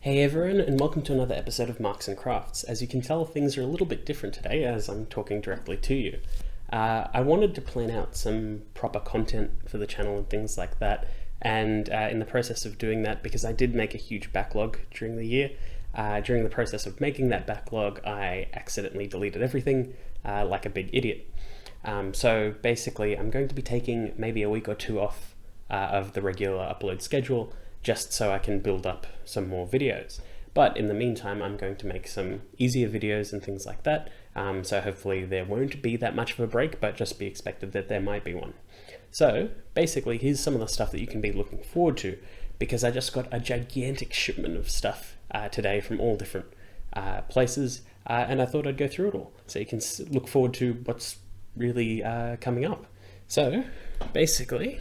Hey everyone, and welcome to another episode of Marks and Crafts. As you can tell, things are a little bit different today as I'm talking directly to you. I wanted to plan out some proper content for the channel and things like that, and in the process of doing that, because I did make a huge backlog during the year, during the process of making that backlog, I accidentally deleted everything like a big idiot. So basically, I'm going to be taking maybe a week or two off of the regular upload schedule, just so I can build up some more videos. But in the meantime, I'm going to make some easier videos and things like that. So hopefully there won't be that much of a break, but just be expected that there might be one. So basically, here's some of the stuff that you can be looking forward to, because I just got a gigantic shipment of stuff today from all different places, and I thought I'd go through it all, so you can look forward to what's really coming up. So basically,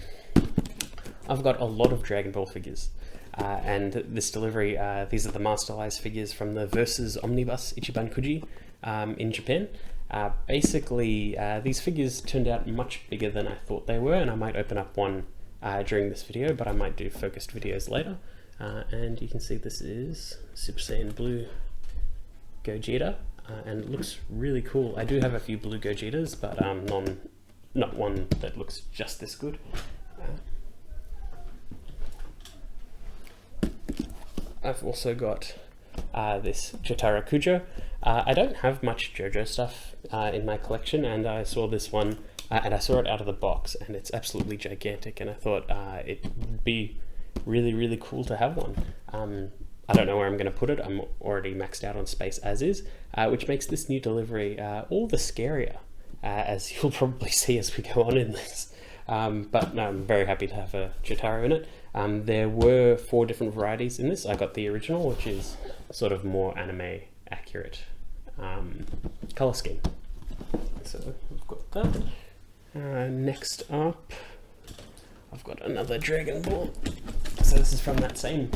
I've got a lot of Dragon Ball figures, and this delivery, these are the Masterlized figures from the Versus Omnibus Ichiban Kuji in Japan. Basically, these figures turned out much bigger than I thought they were, and I might open up one during this video, but I might do focused videos later. And you can see this is Super Saiyan Blue Gogeta, and it looks really cool. I do have a few blue Gogetas, but not one that looks just this good. I've also got this Jatara Kujo. I don't have much JoJo stuff in my collection, and I saw this one, and I saw it out of the box, and it's absolutely gigantic, and I thought it would be really, really cool to have one. I don't know where I'm going to put it. I'm already maxed out on space as is, which makes this new delivery all the scarier, as you'll probably see as we go on in this. But no, I'm very happy to have a Jatara in it. There were 4 different varieties in this. I got the original, which is sort of more anime accurate color scheme. So I've got that. Next up, I've got another Dragon Ball. So this is from that same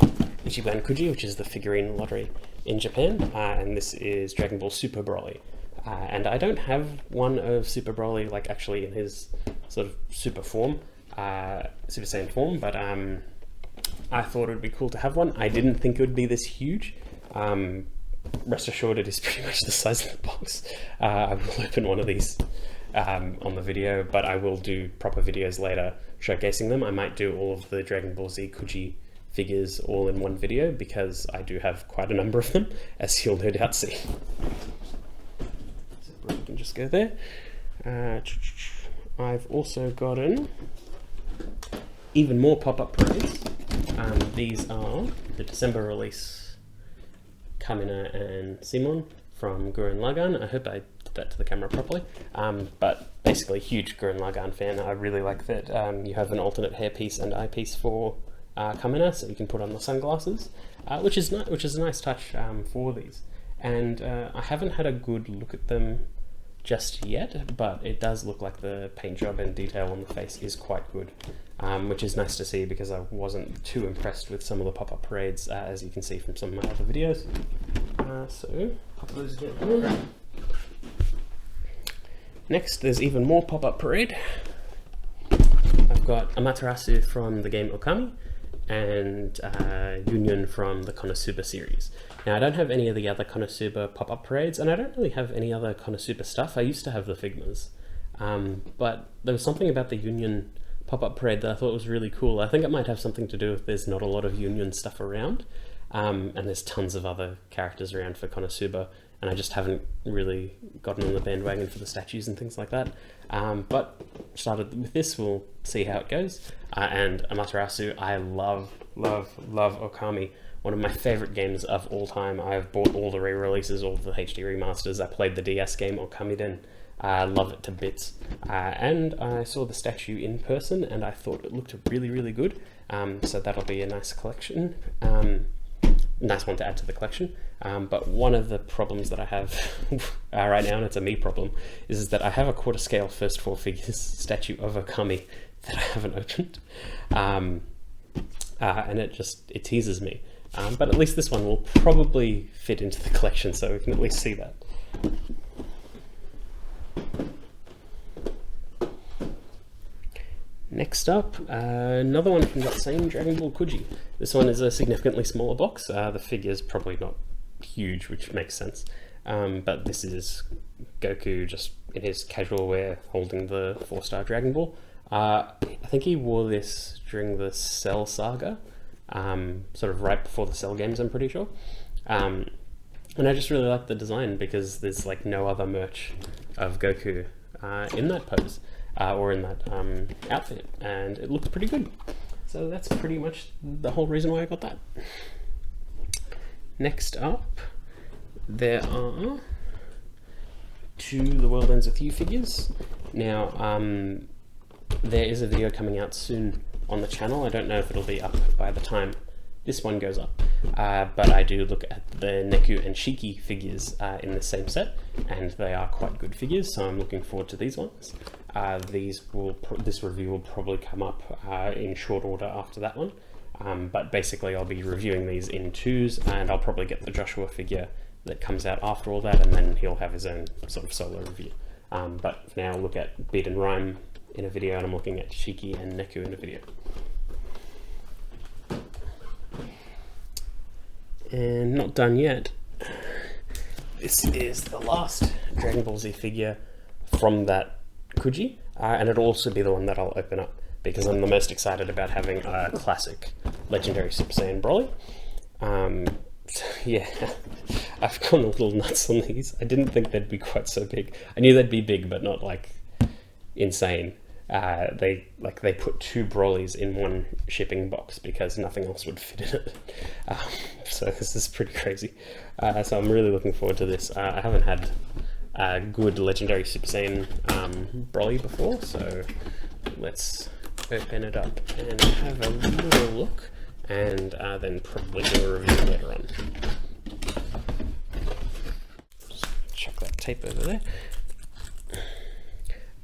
Ichiban Kuji, which is the figurine lottery in Japan, and this is Dragon Ball Super Brolly. And I don't have one of Super Brolly, like actually in his sort of super form, Super Saiyan form, but I thought it would be cool to have one. I didn't think it would be this huge. Rest assured, it is pretty much the size of the box. I will open one of these on the video, but I will do proper videos later showcasing them. I might do all of the Dragon Ball Z Kuji figures all in one video, because I do have quite a number of them, as you'll no doubt see. We can just go there. I've also gotten even more pop-up parades. These are the December release Kamina and Simon from Gurren Lagann. I hope I did that to the camera properly. But basically, huge Gurren Lagann fan. I really like that you have an alternate hairpiece and eyepiece for Kamina, so you can put on the sunglasses, which is a nice touch for these. And I haven't had a good look at them just yet, but it does look like the paint job and detail on the face is quite good, which is nice to see, because I wasn't too impressed with some of the pop-up parades, as you can see from some of my other videos. So pop those down. Next, there's even more pop-up parade. I've got Amaterasu from the game Okami, and Union from the Konosuba series. Now, I don't have any of the other Konosuba pop-up parades, and I don't really have any other Konosuba stuff. I used to have the Figmas, but there was something about the Union pop-up parade that I thought was really cool. I think it might have something to do with there's not a lot of Union stuff around, and there's tons of other characters around for Konosuba, and I just haven't really gotten on the bandwagon for the statues and things like that. But started with this, we'll see how it goes. And Amaterasu, I love Okami. One of my favorite games of all time. I've bought all the re-releases, all the HD remasters. I played the DS game Kamiden. I love it to bits. And I saw the statue in person, and I thought it looked really, really good. So that'll be a nice collection. Nice one to add to the collection. But one of the problems that I have right now, and it's a me problem, is that I have a quarter scale first 4 figures statue of Okami that I haven't opened. And it teases me. But at least this one will probably fit into the collection, so we can at least see that. Next up, another one from that same Dragon Ball Kuji. This one is a significantly smaller box. The figure's probably not huge, which makes sense. But this is Goku just in his casual wear holding the 4-star Dragon Ball. I think he wore this during the Cell saga, sort of right before the Cell games, I'm pretty sure. And I just really like the design because there's like no other merch of Goku in that pose or in that outfit, and it looks pretty good. So that's pretty much the whole reason why I got that. Next up, there are 2 The World Ends With You figures. Now, there is a video coming out soon on the channel. I don't know if it'll be up by the time this one goes up, but I do look at the Neku and Shiki figures in the same set, and they are quite good figures, so I'm looking forward to these ones. This review will probably come up in short order after that one, but basically I'll be reviewing these in 2s, and I'll probably get the Joshua figure that comes out after all that, and then he'll have his own sort of solo review. But for now, I'll look at Beat and Rhyme in a video, and I'm looking at Shiki and Neku in a video. And not done yet. This is the last Dragon Ball Z figure from that Kuji, and it'll also be the one that I'll open up because I'm the most excited about having a classic legendary Super Saiyan Brolly. So yeah, I've gone a little nuts on these. I didn't think they'd be quite so big. I knew they'd be big, but not like insane. They put 2 Brollys in one shipping box because nothing else would fit in it. So this is pretty crazy. So I'm really looking forward to this. I haven't had a good legendary Super Saiyan Brolly before, so let's open it up and have a little look, and then probably do a review later on. Just chuck that tape over there.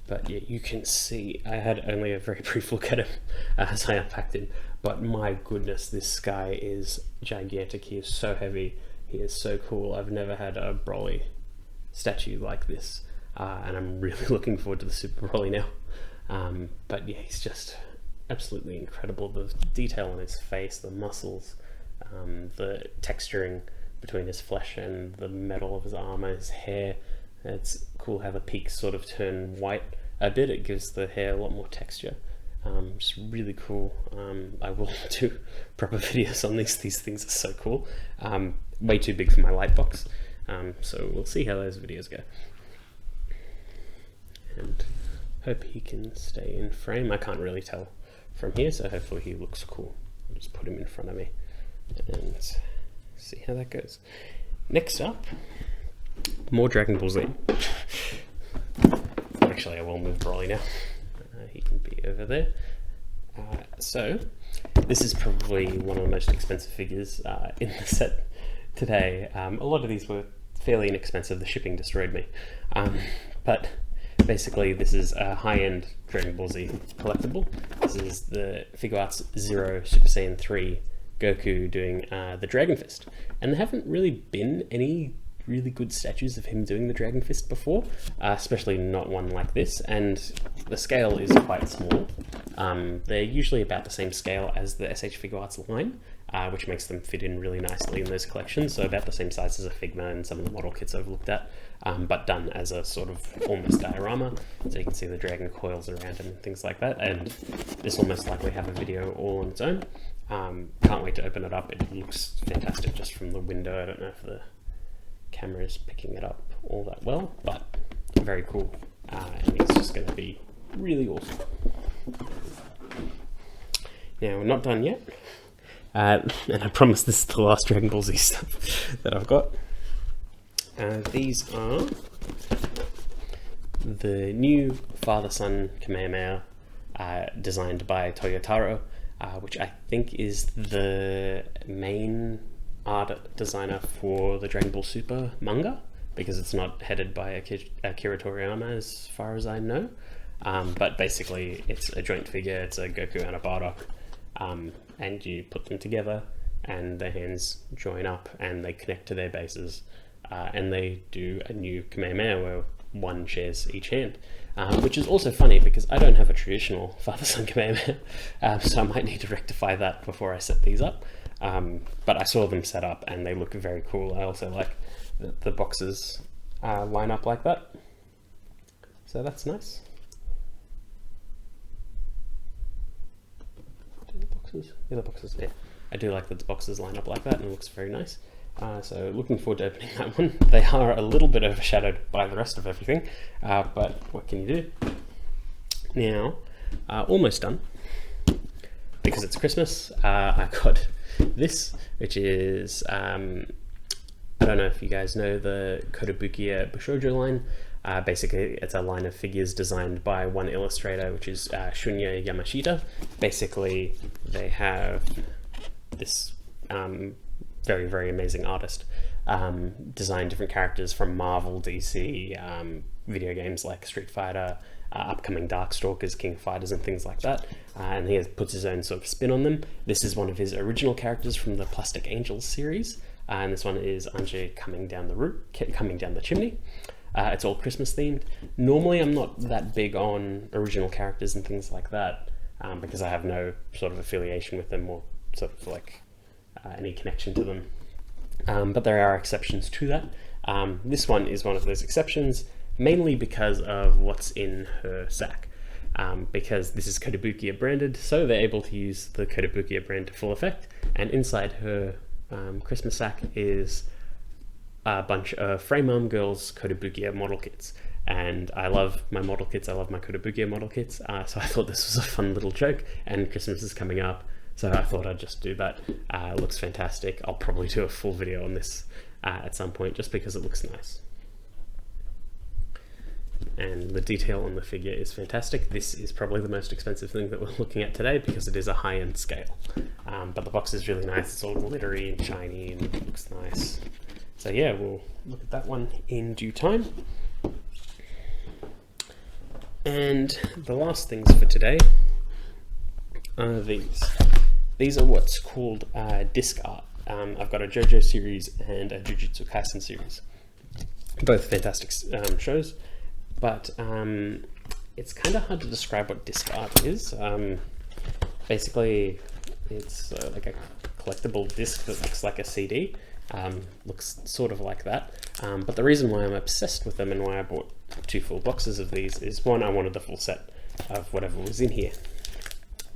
But yeah, you can see I had only a very brief look at him as I unpacked him, but my goodness, this guy is gigantic. He is so heavy. He is so cool. I've never had a Brolly statue like this, and I'm really looking forward to the Super Brolly now. But yeah, he's just absolutely incredible. The detail on his face, the muscles, the texturing between his flesh and the metal of his armor, his hair. It's cool how the peaks sort of turn white a bit. It gives the hair a lot more texture. Just really cool. I will do proper videos on these. These things are so cool. Way too big for my light box. So we'll see how those videos go. And hope he can stay in frame. I can't really tell from here, so hopefully he looks cool. I'll just put him in front of me and see how that goes. Next up, more Dragon Ball Z. Actually, I will move Brolly now. He can be over there. So, this is probably one of the most expensive figures in the set today. A lot of these were fairly inexpensive. The shipping destroyed me. But basically, this is a high-end Dragon Ball Z collectible. This is the Figuarts Zero Super Saiyan 3 Goku doing the Dragon Fist. And there haven't really been any really good statues of him doing the Dragon Fist before, especially not one like this, and the scale is quite small. They're usually about the same scale as the SH Figuarts line, which makes them fit in really nicely in those collections, so about the same size as a Figma and some of the model kits I've looked at, but done as a sort of almost diorama, so you can see the dragon coils around him and things like that, and this will most likely have a video all on its own. Can't wait to open it up. It looks fantastic just from the window. I don't know if the camera is picking it up all that well, but very cool, and it's just going to be really awesome. Now, we're not done yet, and I promise this is the last Dragon Ball Z stuff that I've got. These are the new father-son Kamehameha designed by Toyotaro, which I think is the main art designer for the Dragon Ball Super manga, because it's not headed by Akira Toriyama as far as I know. But basically it's a joint figure. It's a Goku and a Bardock, and you put them together and their hands join up and they connect to their bases, and they do a new Kamehameha where one shares each hand. Which is also funny because I don't have a traditional father-son Kamehameha, so I might need to rectify that before I set these up. But I saw them set up and they look very cool. I also like that the boxes line up like that, so that's nice. Yeah, the boxes, yeah. I do like that the boxes line up like that and it looks very nice. So looking forward to opening that one. They are a little bit overshadowed by the rest of everything, but what can you do? Now, almost done. Because it's Christmas, I got this, which is, I don't know if you guys know the Kotobukiya Bishoujo line. Basically, it's a line of figures designed by one illustrator, which is Shunya Yamashita. Basically, they have this very, very amazing artist design different characters from Marvel, DC, video games like Street Fighter, upcoming Darkstalkers, King of Fighters, and things like that. And he puts his own sort of spin on them. This is one of his original characters from the Plastic Angels series, and this one is Anje coming down the chimney. It's all Christmas themed. Normally I'm not that big on original characters and things like that, because I have no sort of affiliation with them or sort of like any connection to them. But there are exceptions to that. This one is one of those exceptions, mainly because of what's in her sack. Because this is Kotobukiya branded, so they're able to use the Kotobukiya brand to full effect, and inside her Christmas sack is a bunch of Frame Arm Girls Kotobukiya model kits. And I love my model kits, I love my Kotobukiya model kits, so I thought this was a fun little joke, and Christmas is coming up, so I thought I'd just do that. It looks fantastic. I'll probably do a full video on this at some point, just because it looks nice. And the detail on the figure is fantastic. This is probably the most expensive thing that we're looking at today because it is a high-end scale. But the box is really nice. It's all glittery and shiny and it looks nice. So yeah, we'll look at that one in due time. And the last things for today are these. These are what's called disc art. I've got a JoJo series and a Jujutsu Kaisen series. Both fantastic shows, but it's kind of hard to describe what disc art is. Basically, it's like a collectible disc that looks like a CD. Looks sort of like that. But the reason why I'm obsessed with them and why I bought 2 full boxes of these is, one, I wanted the full set of whatever was in here,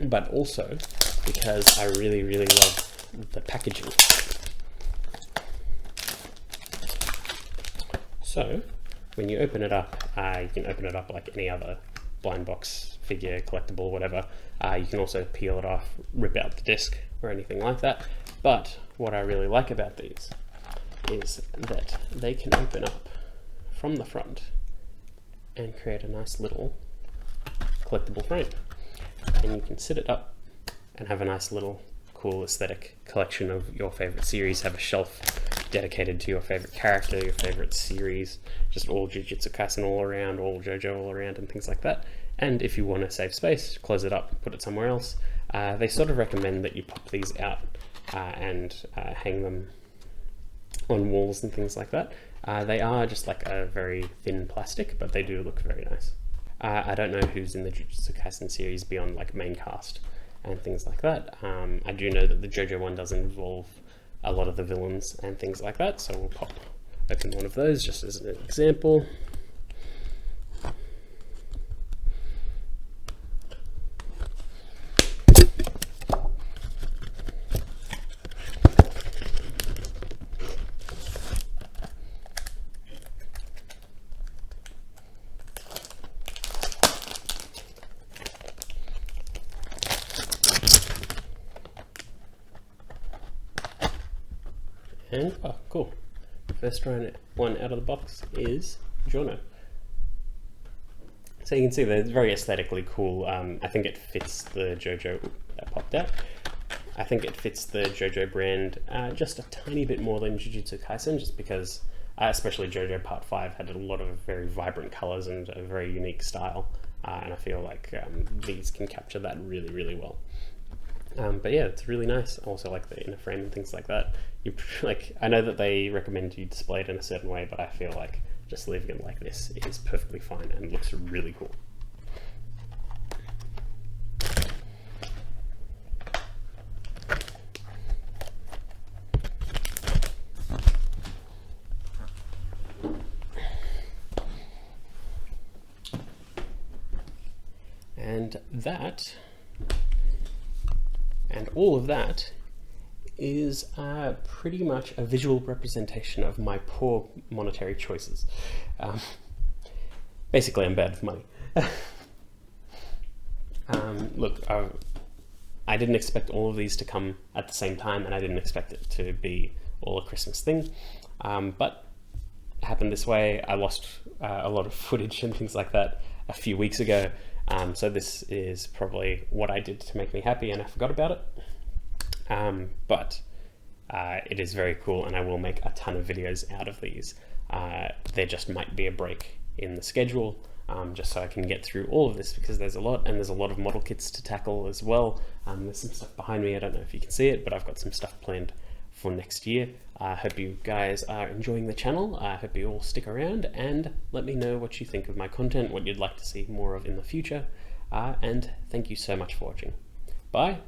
but also because I really, really love the packaging. So when you open it up, you can open it up like any other blind box, figure, collectible, whatever. You can also peel it off, rip out the disc or anything like that. But what I really like about these is that they can open up from the front and create a nice little collectible frame. And you can sit it up and have a nice little cool aesthetic collection of your favorite series, have a shelf dedicated to your favorite character, your favorite series, just all Jujutsu Kaisen all around, all JoJo all around, and things like that. And if you want to save space, close it up, put it somewhere else. They sort of recommend that you pop these out and hang them on walls and things like that. They are just like a very thin plastic, but they do look very nice. I don't know who's in the Jujutsu Kaisen series beyond like main cast and things like that. I do know that the JoJo one does involve a lot of the villains and things like that, so we'll pop open one of those just as an example. And, oh, cool. First one out of the box is Giorno. So you can see that it's very aesthetically cool. I think it fits the JoJo that popped out. I think it fits the JoJo brand just a tiny bit more than Jujutsu Kaisen, just because, especially JoJo Part 5 had a lot of very vibrant colors and a very unique style. And I feel like these can capture that really, really well. But yeah, it's really nice. I also like the inner frame and things like that. I know that they recommend you display it in a certain way, but I feel like just leaving it like this is perfectly fine and looks really cool. And that, and all of that, is pretty much a visual representation of my poor monetary choices. Basically, I'm bad with money. Look, I didn't expect all of these to come at the same time, and I didn't expect it to be all a Christmas thing, but it happened this way. I lost a lot of footage and things like that a few weeks ago, so this is probably what I did to make me happy, and I forgot about it. But it is very cool, and I will make a ton of videos out of these. There just might be a break in the schedule, just so I can get through all of this, because there's a lot, and there's a lot of model kits to tackle as well. There's some stuff behind me, I don't know if you can see it, but I've got some stuff planned for next year. I hope you guys are enjoying the channel. I hope you all stick around and let me know what you think of my content, what you'd like to see more of in the future, and thank you so much for watching. Bye!